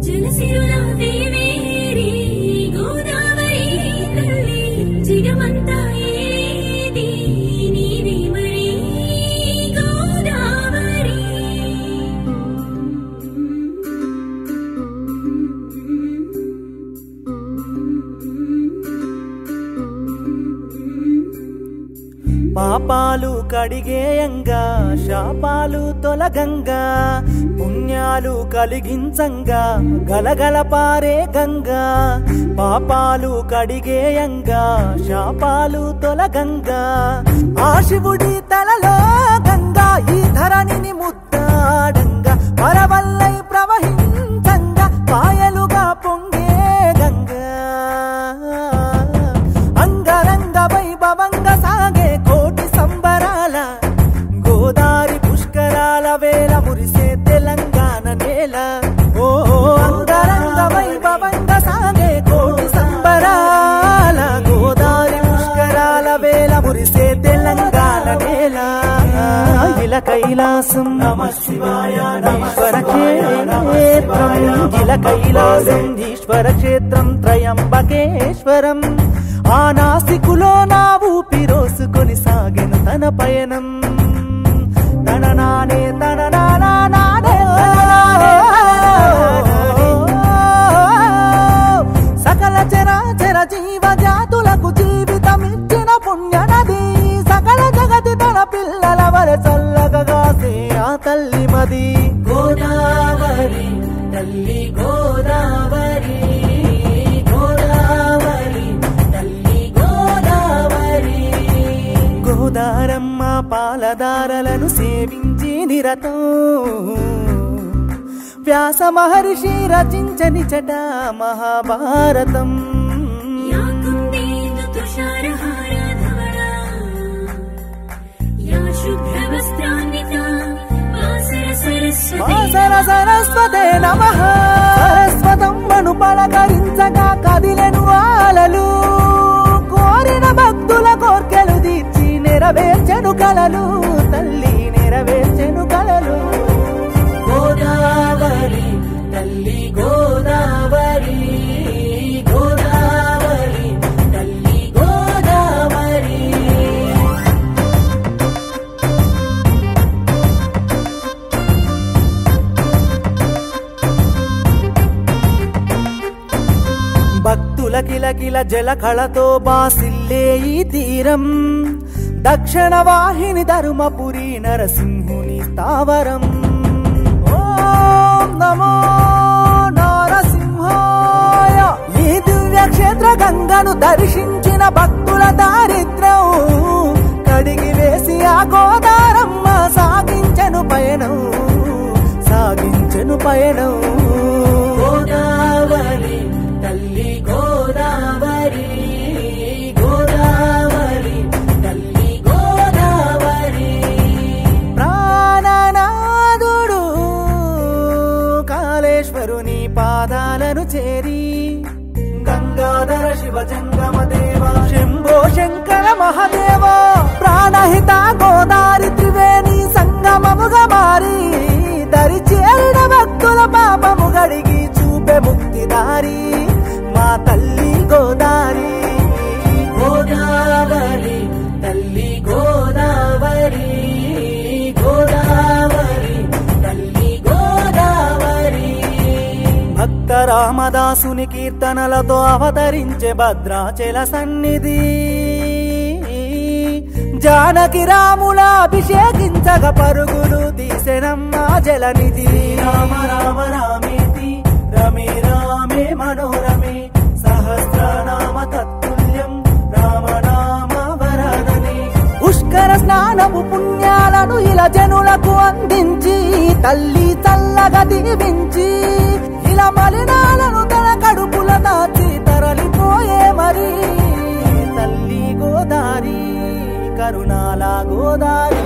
జలసిరులా దేవేరి గోదావరి తల్లి జగమంతా ఏది నీవే మరి గోదావరి. పాపాలు కడిగేయంగా శాపాలు తొలగంగా పుణ్యాలు కలిగించంగా గలగల పారే గంగా. పాపాలు కడిగేయంగా శాపాలు తొలగంగా ఆ శివుడి తలలో గంగా ఈ ధరణిని ముద్దాడంగా వరవల్లై ప్రవహించంగా పాయలుగా పొంగే గంగా. అంగరంగ వైభవంగా సాగే కోటి సంబరాల గోదారి పుష్కరాల వేళ మురిసే తెలంగాణ నేల. ఓ అంగరంగ వైభవంగా సాగే కోటి సంబరాల గోదారి పుష్కరాల వేళ మురిసే తెలంగాణ నేల. ఇల కైలాసం నమః శివాయ ఈశ్వర క్షేత్రం, ఇల కైలాసం ఈశ్వర క్షేత్రం త్రయంబకేశ్వరం. ఆ నాసికులో నా ఊపిరోసుకొని సాగెను తన పయనం. తన నానే తన నానే సకల చరాచర జీవ జాతులకు జీవితమిచ్చిన పుణ్యనది. సకల జగతి తన పిల్లల వలె చల్లగా కాసే ఆ తల్లి మది. గోదావరి తల్లి గోదావరి గోదావరి తల్లి గోదావరి. గోదారమ్మ పాలదారలను సేవించి నిరతం వ్యాస మహర్షి రచించని చట మహాభారతం. వాసర సరస్వతే నమః. సరస్వతమ్మను పలకరించగా కదిలెను ఆలలు. కోరిన భక్తుల కోర్కెలు తీర్చి నెరవేర్చెను కలలు. తల్లి నెరవేర్చెను కలలు. గోదావరి తల్లి గోదావరి గోదావరి తల్లి గోదావరి. భక్తుల కిలకిల జలకళతో బాసిల్లే ఈ తీరం. దక్షిణ వాహిని ధర్మపురి నరసింహుని స్థావరం. ఓం నమో నరసింహాయ. ఈ దివ్య క్షేత్ర గంగను దర్శించిన భక్తుల దారిద్ర్యం కడిగి వేసి ఆ గోదారమ్మ సాగించెను పయనం సాగించెను పయనం. గోదావరి తల్లి గోదావరి గోదావరి తల్లి గోదావరి. ప్రాణనాథుడు కాళేశ్వరుని పాదాలను చేరి గంగాధర శివ జంగమ దేవ శంభో శంకర మహాదేవ. ప్రాణహిత గోదారి త్రివేణి సంగమముగా మారి దరి చేరిన భక్తుల పాపము గడిగి చూపే ముక్తిదారి మా తల్లి గోదారి. గోదావరి తల్లి గోదావరి గోదావరి తల్లి గోదావరి. భక్త రామదాసుని కీర్తనలతో అవతరించే భద్రాచల సన్నిధి. జానకి రాముల అభిషేకించగా పరుగులు తీసెనమ్మ జలనిధి. రామ రామ రామేతి రమే రామే మనోరమే సహస్రనామ తత్తుల్యం రామనామ వరదనే. పుష్కర స్నానము పుణ్యాలను ఇలా జనులకు అందించి తల్లి చల్లగా దీవించి ఇలా మలినాలను తన కడుపుల దాచి తరలిపోయే మరి తల్లి గోదారి కరుణాల గోదారి.